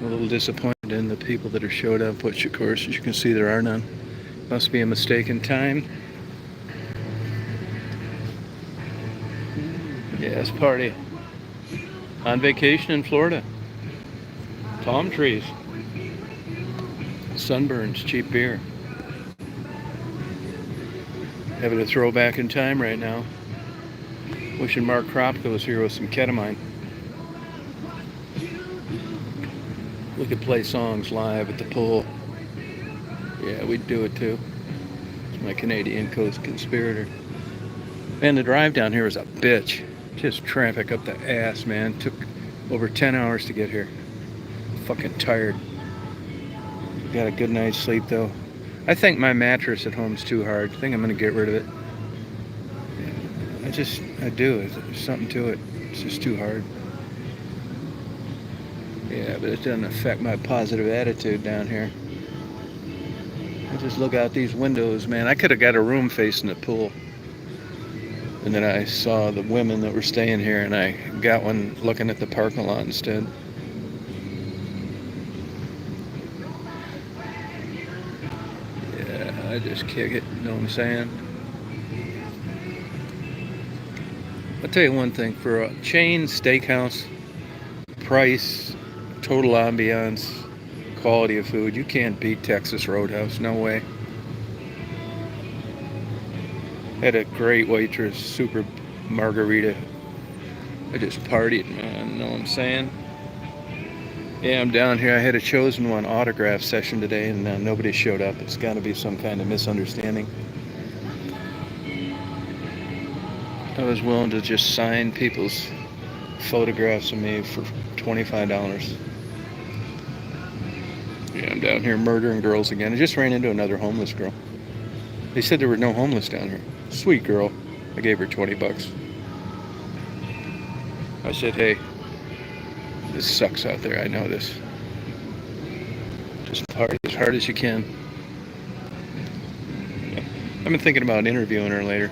I'm a little disappointed in the people that are showed up, which of course, as you can see, there are none. Must be a mistake in time. Yes, party. On vacation in Florida. Palm trees. Sunburns, cheap beer. Having a throwback in time right now. Wishing Mark Kropka was here with some ketamine. We could play songs live at the pool. Yeah, we'd do it too. It's my Canadian Coast conspirator. Man, the drive down here was a bitch. Just traffic up the ass, man. Took over 10 hours to get here. Fucking tired. Got a good night's sleep though. I think my mattress at home's too hard. I think I'm gonna get rid of it. I do. There's something to it. It's just too hard. Yeah, but it doesn't affect my positive attitude down here. I just look out these windows, man. I could have got a room facing the pool. And then I saw the women that were staying here, and I got one looking at the parking lot instead. Yeah, I just kick it, you know what I'm saying? I'll tell you one thing, for a chain steakhouse, price, total ambiance, quality of food, you can't beat Texas Roadhouse, no way. Had a great waitress, super margarita. I just partied, man, you know what I'm saying? Yeah, I'm down here. I had a chosen one autograph session today, and nobody showed up. It's got to be some kind of misunderstanding. I was willing to just sign people's photographs of me for $25. Yeah, I'm down here murdering girls again. I just ran into another homeless girl. They said there were no homeless down here. Sweet girl. I gave her 20 bucks. I said, hey, this sucks out there. I know this. Just party as hard as you can. I've been thinking about interviewing her later.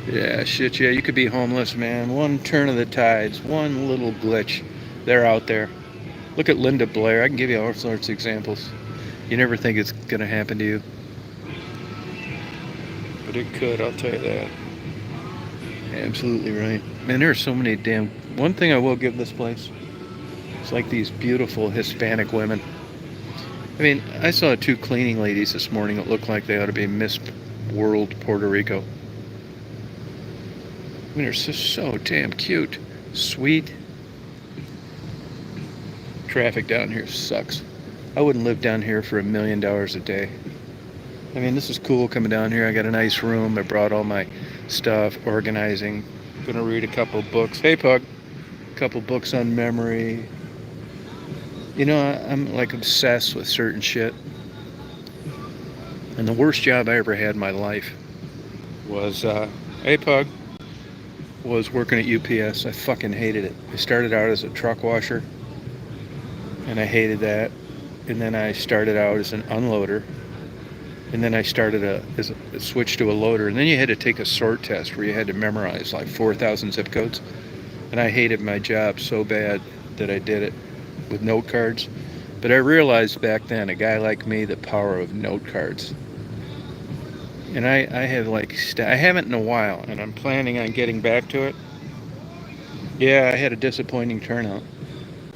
Yeah, shit, yeah, you could be homeless, man. One turn of the tides, one little glitch. They're out there. Look at Linda Blair. I can give you all sorts of examples. You never think it's going to happen to you. But it could, I'll tell you that. Absolutely right. Man, there are so many damn... One thing I will give this place, it's like these beautiful Hispanic women. I mean, I saw two cleaning ladies this morning that looked like they ought to be Miss World Puerto Rico. I mean, they're so damn cute. Sweet. Traffic down here sucks. I wouldn't live down here for $1 million a day. I mean, this is cool coming down here. I got a nice room. I brought all my stuff, organizing. Gonna read a couple books. Hey, Pug. A couple books on memory. You know, I'm like obsessed with certain shit. And the worst job I ever had in my life was, hey, Pug, was working at UPS. I fucking hated it. I started out as a truck washer, and I hated that. And then I started out as an unloader. And then I started switched to a loader. And then you had to take a sort test where you had to memorize like 4,000 zip codes. And I hated my job so bad that I did it with note cards. But I realized back then, a guy like me, the power of note cards. And I have like, I haven't in a while, and I'm planning on getting back to it. Yeah, I had a disappointing turnout.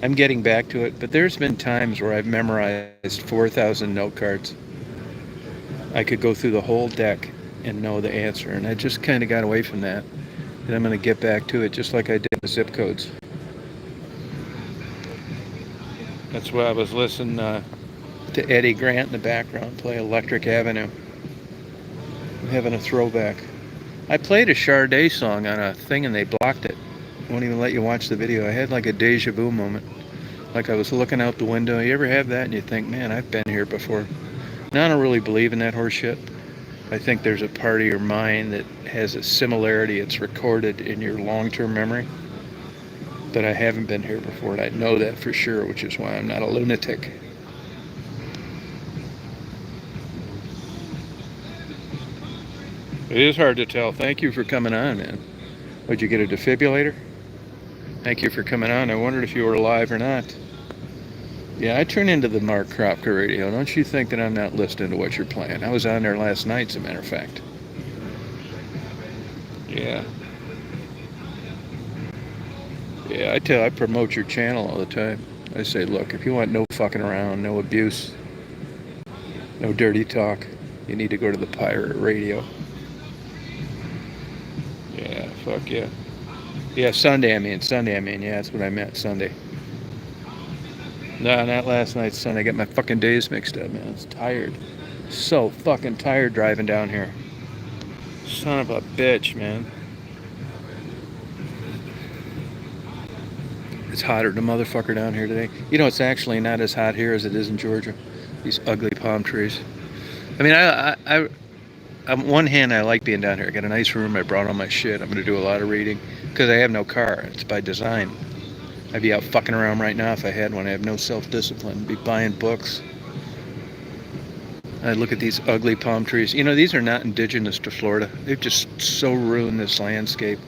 I'm getting back to it, but there's been times where I've memorized 4,000 note cards. I could go through the whole deck and know the answer, and I just kind of got away from that. And I'm going to get back to it just like I did with zip codes. That's why I was listening to Eddie Grant in the background play Electric Avenue. I'm having a throwback. I played a Sade song on a thing and they blocked it. Won't even let you watch the video. I had like a deja vu moment. Like I was looking out the window. You ever have that and you think, man, I've been here before. Now I don't really believe in that horse shit. I think there's a part of your mind that has a similarity. It's recorded in your long-term memory. But I haven't been here before, and I know that for sure, which is why I'm not a lunatic. It is hard to tell. Thank you for coming on, man. Would you get a defibrillator? Thank you for coming on. I wondered if you were alive or not. Yeah, I turn into the Mark Kropka radio. Don't you think that I'm not listening to what you're playing? I was on there last night, as a matter of fact. Yeah. Yeah, I promote your channel all the time. I say, look, if you want no fucking around, no abuse, no dirty talk, you need to go to the pirate radio. Yeah, fuck yeah. Yeah, Sunday, yeah, that's what I meant, Sunday. No, not last night, Sunday. I got my fucking days mixed up, man. I was tired. So fucking tired driving down here. Son of a bitch, man. It's hotter than a motherfucker down here today. You know, it's actually not as hot here as it is in Georgia. These ugly palm trees. I mean, on one hand, I like being down here. I got a nice room. I brought all my shit. I'm going to do a lot of reading because I have no car. It's by design. I'd be out fucking around right now if I had one. I have no self-discipline. I'd be buying books. I look at these ugly palm trees. You know, these are not indigenous to Florida. They've just so ruined this landscape,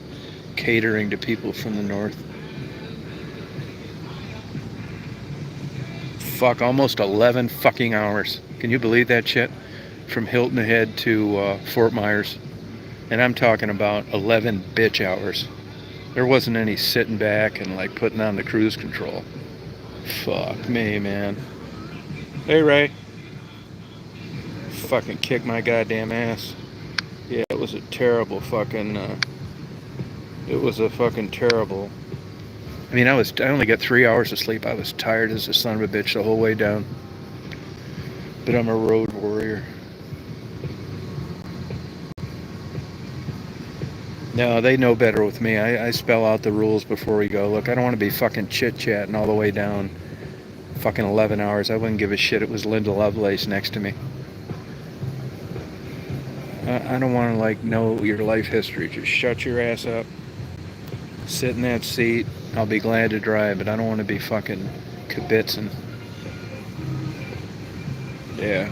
catering to people from the north. Fuck, almost 11 fucking hours. Can you believe that shit? From Hilton Head to Fort Myers. And I'm talking about 11 bitch hours. There wasn't any sitting back and like putting on the cruise control. Fuck me, man. Hey, Ray. Fucking kick my goddamn ass. Yeah, it was a terrible fucking, it was a fucking terrible. I mean, I only got 3 hours of sleep. I was tired as a son of a bitch the whole way down. But I'm a road warrior. No, they know better with me. I spell out the rules before we go. Look, I don't want to be fucking chit-chatting all the way down fucking 11 hours. I wouldn't give a shit. It was Linda Lovelace next to me. I don't want to, like, know your life history. Just shut your ass up. Sit in that seat. I'll be glad to drive, but I don't want to be fucking kibitzing. Yeah.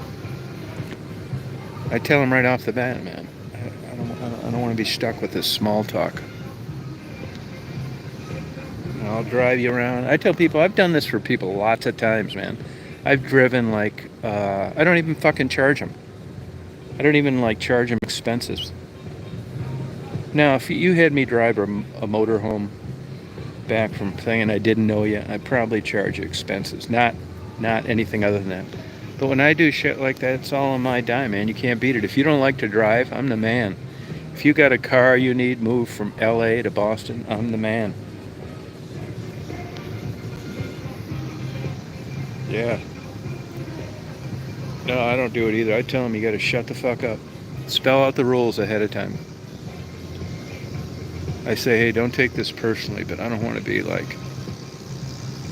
I tell them right off the bat, man. I don't want to be stuck with this small talk. I'll drive you around. I tell people, I've done this for people lots of times, man. I've driven like, I don't even fucking charge them. I don't even like charge them expenses. Now, if you had me drive a motorhome back from thing and I didn't know you, I'd probably charge you expenses, not anything other than that. But when I do shit like that, it's all on my dime, man. You can't beat it. If you don't like to drive, I'm the man. If you got a car you need moved from LA to Boston, I'm the man. Yeah. No, I don't do it either. I tell them you got to shut the fuck up. Spell out the rules ahead of time. I say, hey, don't take this personally, but I don't want to be like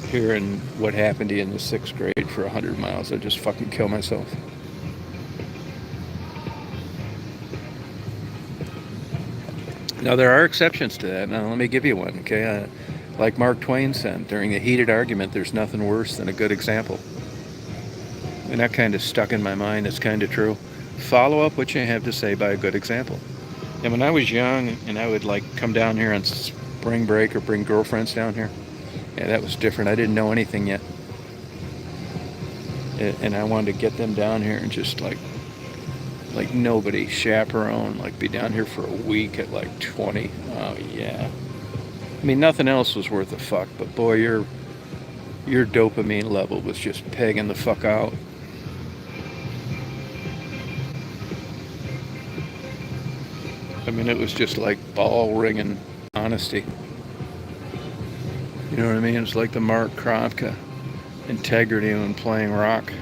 hearing what happened to you in the 6th grade for 100 miles. I'd just fucking kill myself. Now, there are exceptions to that. Now, let me give you one, okay? Like Mark Twain said, during a heated argument, there's nothing worse than a good example. And that kind of stuck in my mind. It's kind of true. Follow up what you have to say by a good example. And when I was young and I would like come down here on spring break or bring girlfriends down here, yeah, that was different. I didn't know anything yet. And I wanted to get them down here and just like nobody, chaperone, like be down here for a week at like 20. Oh yeah. I mean, nothing else was worth a fuck, but boy, your dopamine level was just pegging the fuck out. I mean, it was just like ball ringing honesty. You know what I mean? It's like the Mark Kropka integrity when playing rock.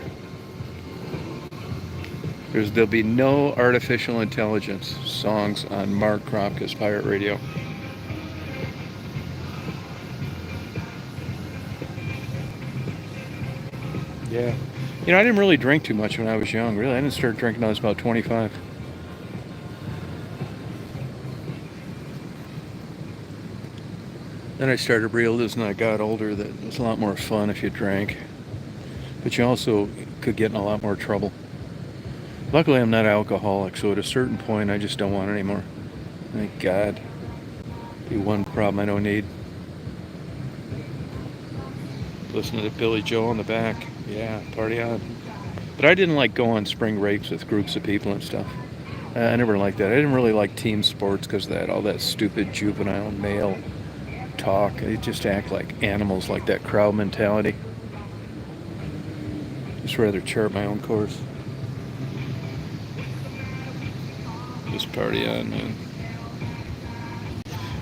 There'll be no artificial intelligence songs on Mark Kropka's pirate radio. Yeah. You know, I didn't really drink too much when I was young. Really, I didn't start drinking until I was about 25. Then I started realizing as I got older that it was a lot more fun if you drank. But you also could get in a lot more trouble. Luckily, I'm not an alcoholic, so at a certain point, I just don't want it anymore. Thank God. Be one problem I don't need. Listening to Billy Joel in the back. Yeah, party on. But I didn't like go on spring breaks with groups of people and stuff. I never liked that. I didn't really like team sports because of that. All that stupid juvenile male talk. They just act like animals, like that crowd mentality. Just rather chart my own course. Just party on, man.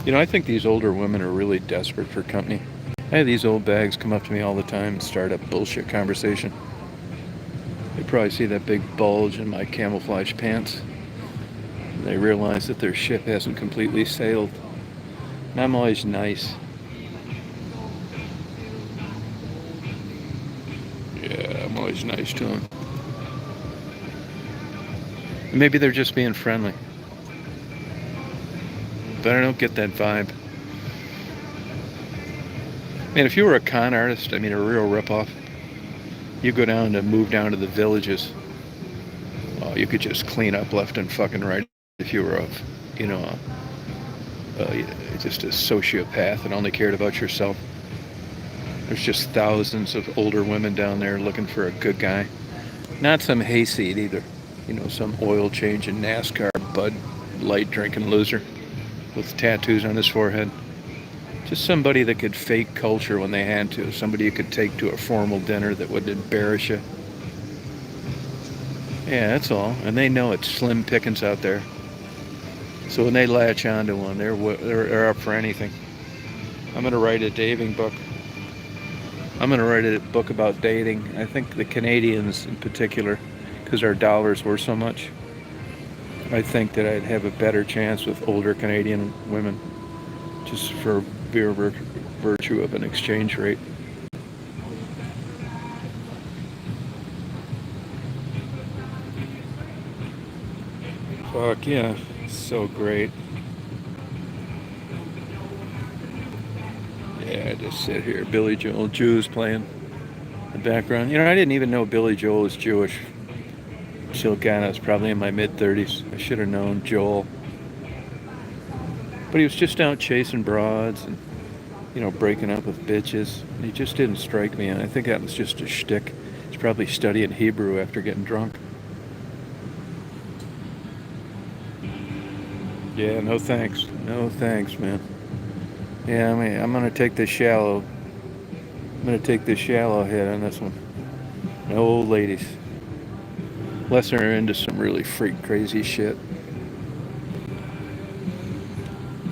You know, I think these older women are really desperate for company. I have these old bags come up to me all the time and start up bullshit conversation. They probably see that big bulge in my camouflage pants. They realize that their ship hasn't completely sailed. And I'm always nice. Yeah, I'm always nice to them. Maybe they're just being friendly. But I don't get that vibe. Man, if you were a con artist, I mean a real ripoff, you go down to move down to the villages. Oh, you could just clean up left and fucking right if you were just a sociopath and only cared about yourself. There's just thousands of older women down there looking for a good guy. Not some hayseed either. You know, some oil change in NASCAR Bud Light drinking loser with tattoos on his forehead. Just somebody that could fake culture when they had to. Somebody you could take to a formal dinner that wouldn't embarrass you. Yeah, that's all. And they know it's slim pickings out there. So when they latch onto one, they're up for anything. I'm going to write a dating book. I'm going to write a book about dating. I think the Canadians in particular, because our dollar's worth so much, I think that I'd have a better chance with older Canadian women, just for mere virtue of an exchange rate. Fuck yeah, so great. Yeah, I just sit here. Billy Joel, Jews playing in the background. You know, I didn't even know Billy Joel was Jewish. Until God, I was probably in my mid-30s. I should have known Joel. But he was just out chasing broads and, you know, breaking up with bitches. And he just didn't strike me. And I think that was just a shtick. He's probably studying Hebrew after getting drunk. Yeah, no thanks. No thanks, man. Yeah, I mean, I'm gonna take the shallow. I'm gonna take the shallow hit on this one. No old ladies. Unless they're into some really freak crazy shit.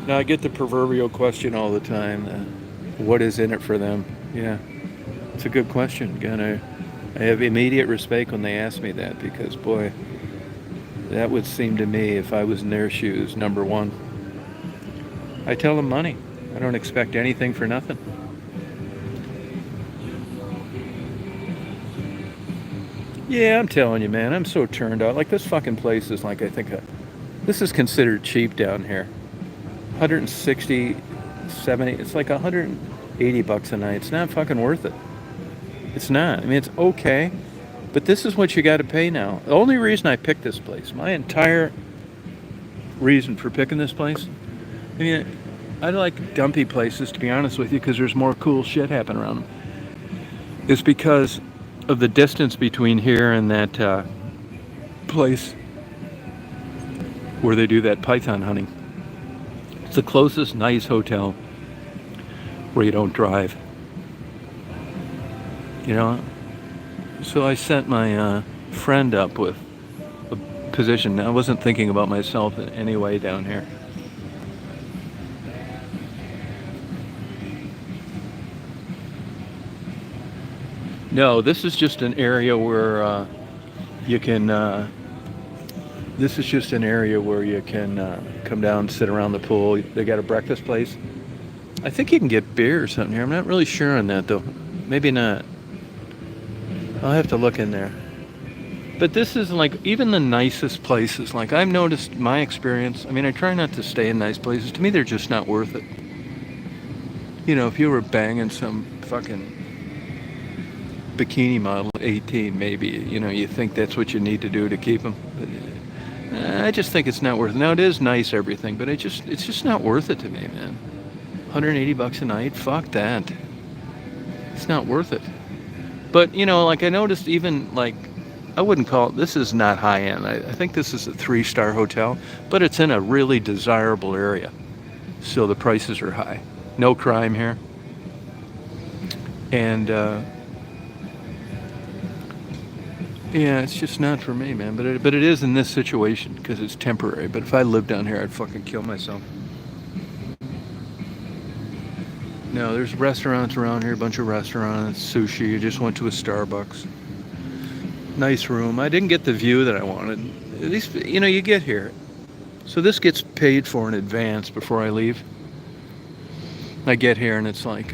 Now I get the proverbial question all the time. What is in it for them? Yeah, it's a good question. Again, I have immediate respect when they ask me that because, boy, that would seem to me, if I was in their shoes, number one. I tell them money. I don't expect anything for nothing. Yeah, I'm telling you, man, I'm so turned out. Like, this fucking place is like, I think, this is considered cheap down here. 160, 70, it's like 180 bucks a night. It's not fucking worth it. It's not. I mean, it's okay, but this is what you got to pay now. The only reason I picked this place, my entire reason for picking this place, I mean, I like dumpy places, to be honest with you, because there's more cool shit happening around them. It's because of the distance between here and that place where they do that python hunting. It's the closest nice hotel where you don't drive. You know? So I sent my friend up with a position. I wasn't thinking about myself in any way down here. No, this is just an area where you can. This is just an area where you can come down and sit around the pool. They got a breakfast place. I think you can get beer or something here. I'm not really sure on that though. Maybe not. I'll have to look in there. But this is like even the nicest places. Like I've noticed my experience. I mean, I try not to stay in nice places. To me, they're just not worth it. You know, if you were banging some fucking bikini model 18, maybe, you know, you think that's what you need to do to keep them. But, I just think it's not worth it. Now it is nice everything, but it's just not worth it to me, man. 180 bucks a night, fuck that. It's not worth it. But like I noticed, even like I wouldn't call it. This is not high end. I think this is a 3-star hotel, but it's in a really desirable area, so the prices are high. No crime here, and yeah, it's just not for me, man. But it is in this situation because it's temporary. But if I lived down here, I'd fucking kill myself. No, there's restaurants around here, a bunch of restaurants, sushi. I just went to a Starbucks. Nice room. I didn't get the view that I wanted. At least, you get here. So this gets paid for in advance before I leave. I get here and it's like,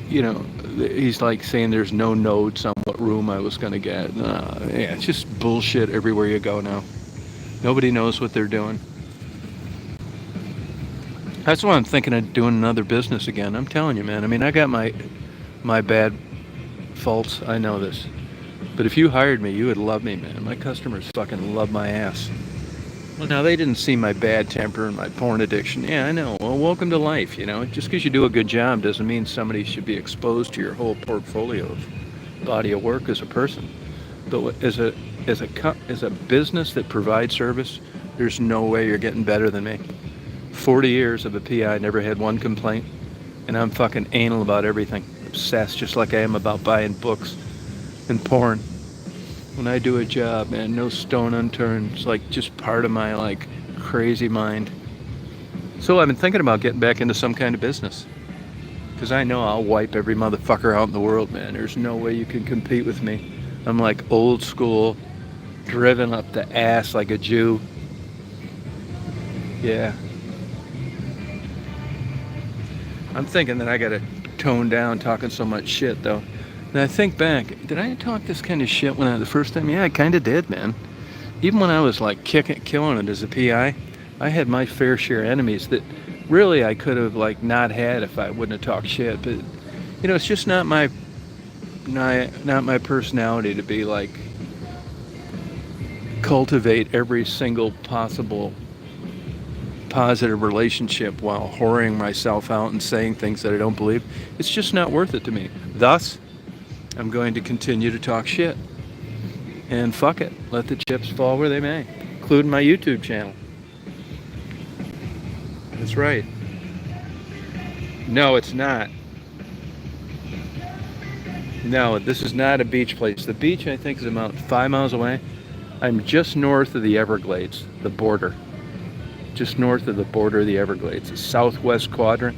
he's like saying there's no notes on what room I was going to get. Yeah, it's just bullshit everywhere you go now. Nobody knows what they're doing. That's why I'm thinking of doing another business again. I'm telling you, man. I mean, I got my bad faults. I know this. But if you hired me, you would love me, man. My customers fucking love my ass. Well, now they didn't see my bad temper and my porn addiction. Yeah, I know. Well, welcome to life, Just because you do a good job doesn't mean somebody should be exposed to your whole portfolio of body of work as a person. But as a business that provides service, there's no way you're getting better than me. 40 years of a PI, never had one complaint, and I'm fucking anal about everything. Obsessed, just like I am about buying books and porn. When I do a job, man, no stone unturned. It's like just part of my like crazy mind. So I've been thinking about getting back into some kind of business, because I know I'll wipe every motherfucker out in the world, man. There's no way you can compete with me. I'm like old school, driven up the ass like a Jew. Yeah. I'm thinking that I gotta tone down talking so much shit, though. And I think back, did I talk this kind of shit the first time? Yeah, I kind of did, man. Even when I was like killing it as a PI, I had my fair share of enemies that really I could have like not had if I wouldn't have talked shit. But it's just not my personality to be like cultivate every single possible positive relationship while whoring myself out and saying things that I don't believe. It's just not worth it to me. Thus, I'm going to continue to talk shit. And fuck it. Let the chips fall where they may. Including my YouTube channel. That's right. No, it's not. No, this is not a beach place. The beach, I think, is about 5 miles away. I'm just north of the Everglades, the border. Just north of the border of the Everglades, the southwest quadrant.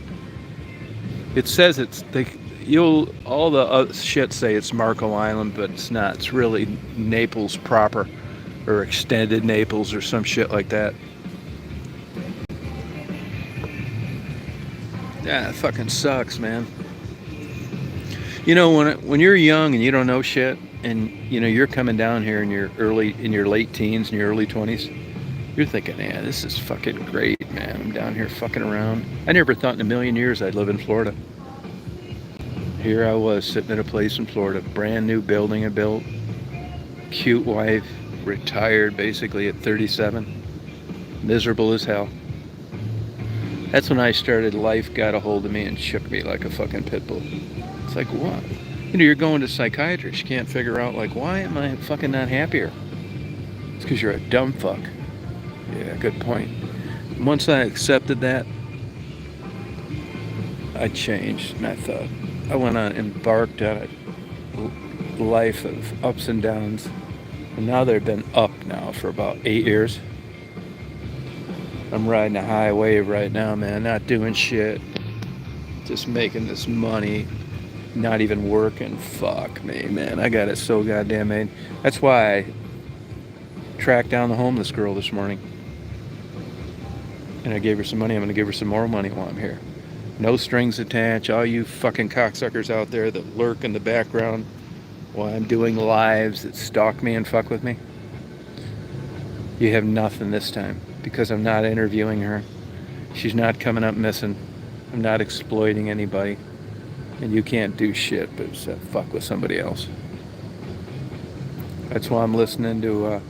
It says all the shit say it's Marco Island, but it's not. It's really Naples proper, or extended Naples, or some shit like that. Yeah, it fucking sucks, man. When you're young and you don't know shit, and you're coming down here in your late teens and your early 20s, you're thinking, yeah, this is fucking great, man. I'm down here fucking around. I never thought in a million years I'd live in Florida. Here I was sitting at a place in Florida, brand new building I built, cute wife, retired basically at 37, miserable as hell. That's when I started, life got a hold of me and shook me like a fucking pit bull. It's like, what? You're going to psychiatrists, you can't figure out, like, why am I fucking not happier? It's because you're a dumb fuck. Yeah, good point. Once I accepted that, I changed, and I thought, I embarked on a life of ups and downs, and now they've been up now for about 8 years. I'm riding a high wave right now, man, not doing shit, just making this money, not even working. Fuck me, man, I got it so goddamn made. That's why I tracked down the homeless girl this morning. And I gave her some money. I'm going to give her some more money while I'm here. No strings attached. All you fucking cocksuckers out there that lurk in the background while I'm doing lives that stalk me and fuck with me, you have nothing this time, because I'm not interviewing her. She's not coming up missing. I'm not exploiting anybody. And you can't do shit but fuck with somebody else. That's why I'm listening to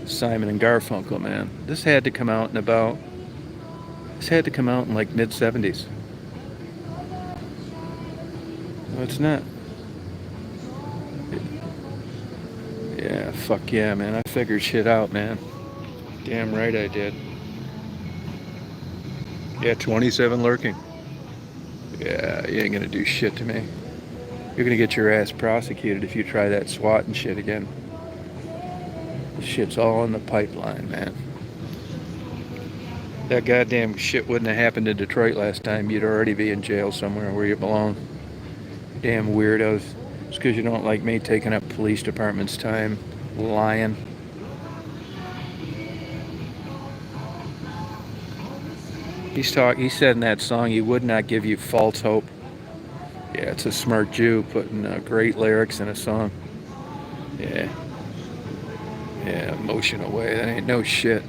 Simon and Garfunkel, man. This had to come out in about. This had to come out in like mid '70s. No, it's not. Yeah, fuck yeah, man. I figured shit out, man. Damn right I did. Yeah, 27 lurking. Yeah, you ain't gonna do shit to me. You're gonna get your ass prosecuted if you try that SWAT and shit again. Shit's all in the pipeline, man. That goddamn shit wouldn't have happened in Detroit last time. You'd already be in jail somewhere where you belong. Damn weirdos. It's because you don't like me taking up police department's time lying. He said in that song he would not give you false hope. Yeah, it's a smart Jew putting great lyrics in a song. Yeah. Yeah, motion away. That ain't no shit.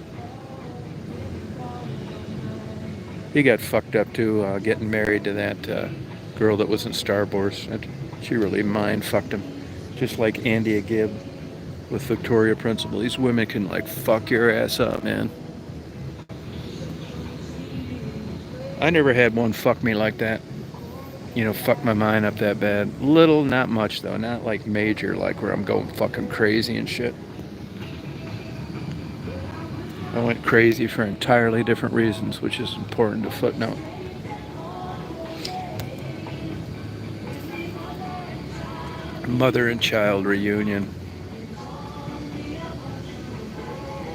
He got fucked up too, getting married to that girl that was in Star Wars. She really mind fucked him. Just like Andy Gibb with Victoria Principal. These women can like fuck your ass up, man. I never had one fuck me like that. You know, fuck my mind up that bad. Little, not much though. Not like major, like where I'm going fucking crazy and shit. I went crazy for entirely different reasons, which is important to footnote. Mother and child reunion.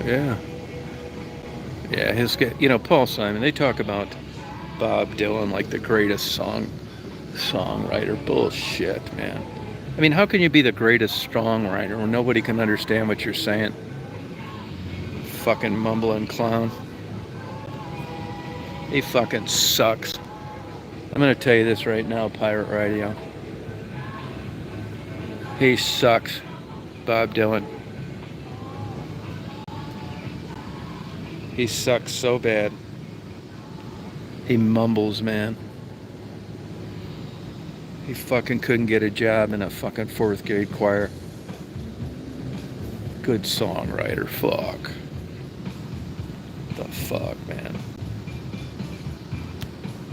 Yeah. Yeah, Paul Simon, they talk about Bob Dylan like the greatest songwriter. Bullshit, man. I mean, how can you be the greatest songwriter when nobody can understand what you're saying? Fucking mumbling clown. He fucking sucks. I'm gonna tell you this right now, Pirate Radio. He sucks, Bob Dylan. He sucks so bad. He mumbles, man. He fucking couldn't get a job in a fucking fourth grade choir. Good songwriter, fuck. The fuck, man.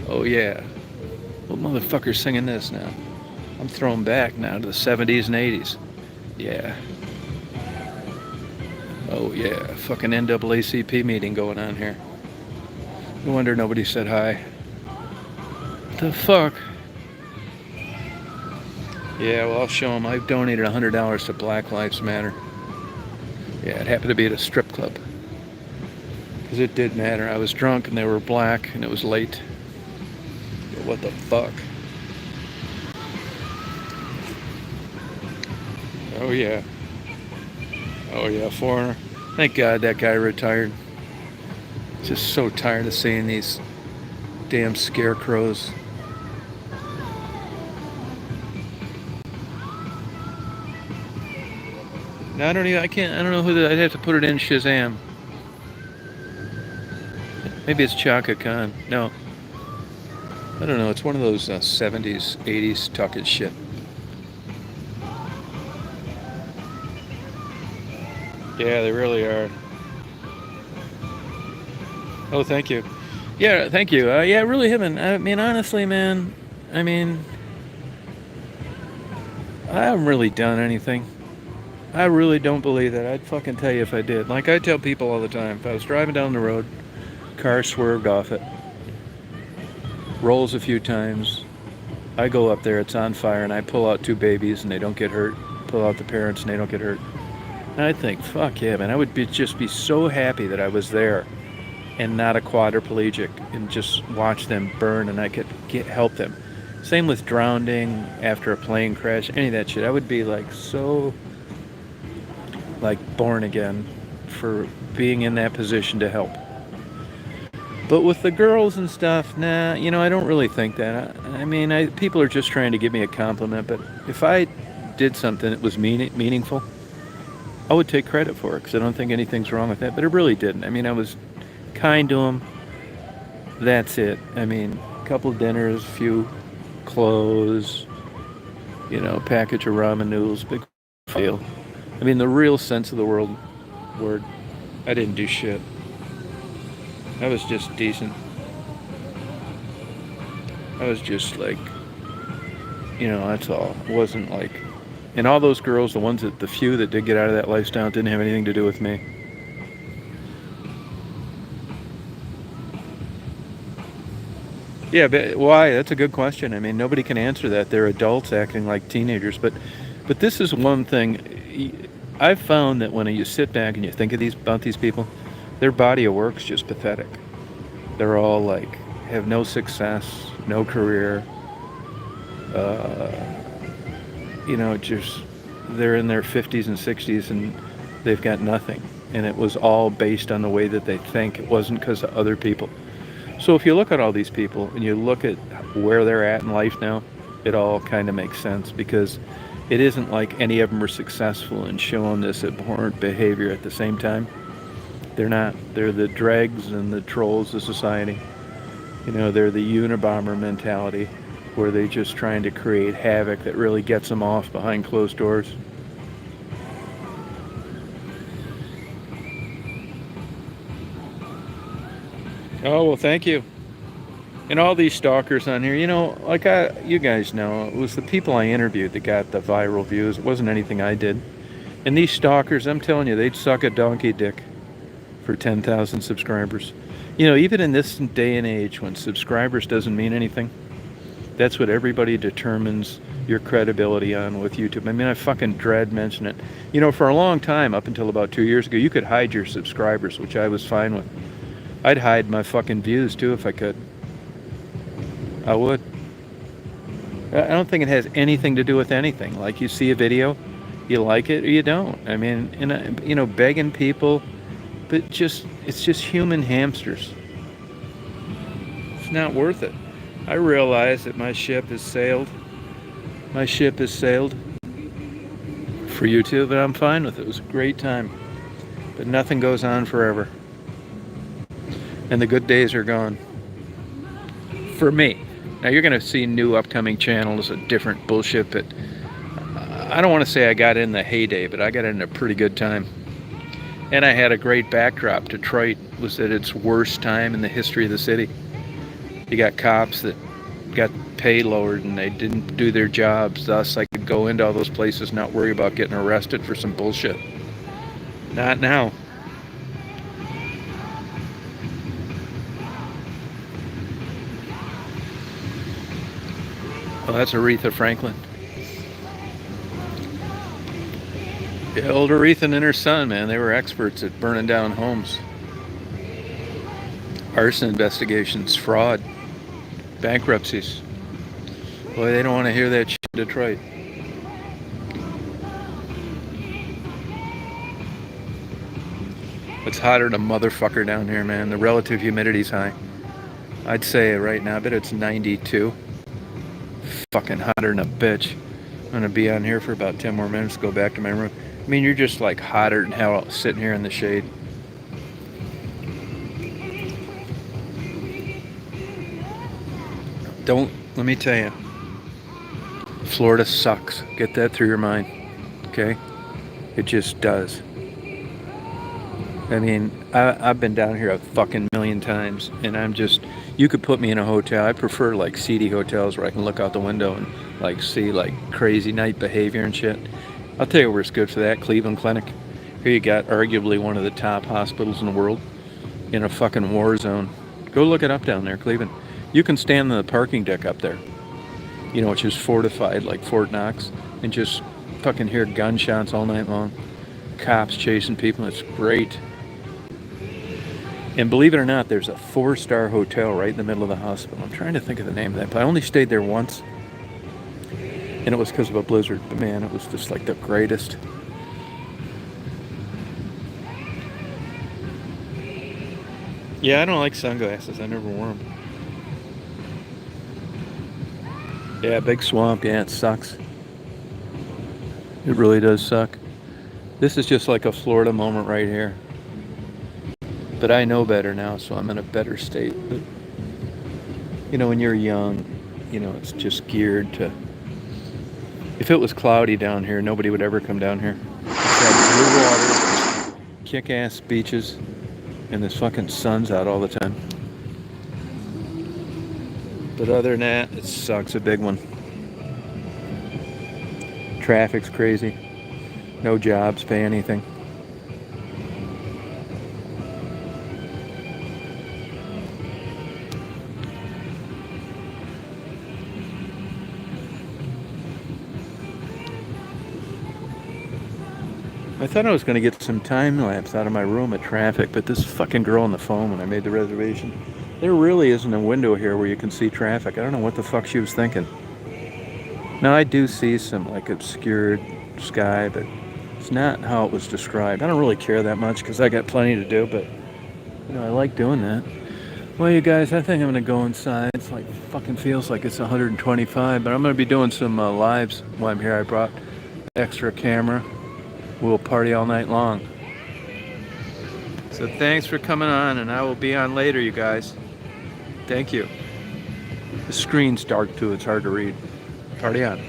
Oh yeah. What motherfucker's singing this now? I'm thrown back now to the 70s and 80s. Yeah. Oh yeah. Fucking NAACP meeting going on here. No wonder nobody said hi. The fuck? Yeah, well, I'll show them. I've donated $100 to Black Lives Matter. Yeah, it happened to be at a strip club. Because it did matter. I was drunk and they were black and it was late. But what the fuck? Oh yeah. Oh yeah, foreigner. Thank God that guy retired. Just so tired of seeing these damn scarecrows. No, I don't know I'd have to put it in Shazam. Maybe it's Chaka Khan. No. I don't know, it's one of those 70s, 80s talking shit. Yeah, they really are. Oh, thank you. Yeah, thank you. Yeah, I really haven't. I mean, honestly, man, I haven't really done anything. I really don't believe that. I'd fucking tell you if I did. Like I tell people all the time, if I was driving down the road, car swerved off it, rolls a few times, I go up there, it's on fire, and I pull out two babies and they don't get hurt. Pull out the parents and they don't get hurt. And I think, fuck yeah, man, I would just be so happy that I was there and not a quadriplegic and just watch them burn and I could help them. Same with drowning after a plane crash, any of that shit. I would be like so like born again for being in that position to help. But with the girls and stuff, nah, I don't really think that. People are just trying to give me a compliment, but if I did something that was meaningful, I would take credit for it because I don't think anything's wrong with that, but it really didn't. I was kind to them. That's it. A couple dinners, a few clothes, package of ramen noodles, big deal. The real sense of the word I didn't do shit. I was just decent. I was just like, that's all. It wasn't like, and all those girls, the few that did get out of that lifestyle, didn't have anything to do with me. Yeah, but why? That's a good question. I mean, nobody can answer that. They're adults acting like teenagers, but this is one thing. I've found that when you sit back and you think of about these people, their body of work's just pathetic. They're all like have no success, no career. Uh, just they're in their 50s and 60s and they've got nothing. And it was all based on the way that they think. It wasn't because of other people. So if you look at all these people and you look at where they're at in life now, it all kind of makes sense because it isn't like any of them are successful in showing this abhorrent behavior at the same time. They're not. They're the dregs and the trolls of society. They're the Unabomber mentality where they're just trying to create havoc that really gets them off behind closed doors. Oh, well, thank you. And all these stalkers on here, you guys know, it was the people I interviewed that got the viral views. It wasn't anything I did. And these stalkers, I'm telling you, they'd suck a donkey dick for 10,000 subscribers. Even in this day and age when subscribers doesn't mean anything, that's what everybody determines your credibility on with YouTube. I mean, I fucking dread mentioning it. For a long time, up until about 2 years ago, you could hide your subscribers, which I was fine with. I'd hide my fucking views too if I could. I would. I don't think it has anything to do with anything. Like you see a video, you like it or you don't. I mean, and begging people, but it's just human hamsters. It's not worth it. I realize that my ship has sailed. My ship has sailed for YouTube, but I'm fine with it. It was a great time. But nothing goes on forever. And the good days are gone. For me. Now you're going to see new upcoming channels of different bullshit, but I don't want to say I got in the heyday, but I got in a pretty good time. And I had a great backdrop. Detroit was at its worst time in the history of the city. You got cops that got pay lowered and they didn't do their jobs. Thus, I could go into all those places, not worry about getting arrested for some bullshit. Not now. Well, that's Aretha Franklin. The old Aretha and her son, man, they were experts at burning down homes. Arson investigations, fraud, bankruptcies. Boy, they don't want to hear that shit in Detroit. It's hotter than a motherfucker down here, man. The relative humidity's high. I'd say right now, I bet it's 92. Fucking hotter than a bitch. I'm gonna be on here for about 10 more minutes, go back to my room. I mean, you're just like hotter than hell sitting here in the shade. Let me tell you, Florida sucks. Get that through your mind, okay? It just does. I mean, I've been down here a fucking million times, and you could put me in a hotel. I prefer like seedy hotels where I can look out the window and like see like crazy night behavior and shit. I'll tell you where it's good for that, Cleveland Clinic. Here you got arguably one of the top hospitals in the world in a fucking war zone. Go look it up down there, Cleveland. You can stand on the parking deck up there, which is fortified like Fort Knox, and just fucking hear gunshots all night long. Cops chasing people, it's great. And believe it or not, there's a 4-star hotel right in the middle of the hospital. I'm trying to think of the name of that, but I only stayed there once. And it was because of a blizzard, but man, it was just like the greatest. Yeah, I don't like sunglasses. I never wore them. Yeah, big swamp. Yeah, it sucks. It really does suck. This is just like a Florida moment right here. But I know better now, so I'm in a better state. But, when you're young, it's just geared to... If it was cloudy down here, nobody would ever come down here. It's got blue water, kick-ass beaches, and this fucking sun's out all the time. But other than that, it sucks a big one. Traffic's crazy. No jobs, pay anything. I thought I was going to get some time lapse out of my room at traffic, but this fucking girl on the phone when I made the reservation, there really isn't a window here where you can see traffic. I don't know what the fuck she was thinking. Now I do see some like obscured sky, but it's not how it was described. I don't really care that much because I got plenty to do, but you know, I like doing that. Well, you guys, I think I'm going to go inside. It's like fucking feels like it's 125, but I'm going to be doing some lives while I'm here. I brought extra camera. We'll party all night long. So thanks for coming on, and I will be on later, you guys. Thank you. The screen's dark too, it's hard to read. Party on.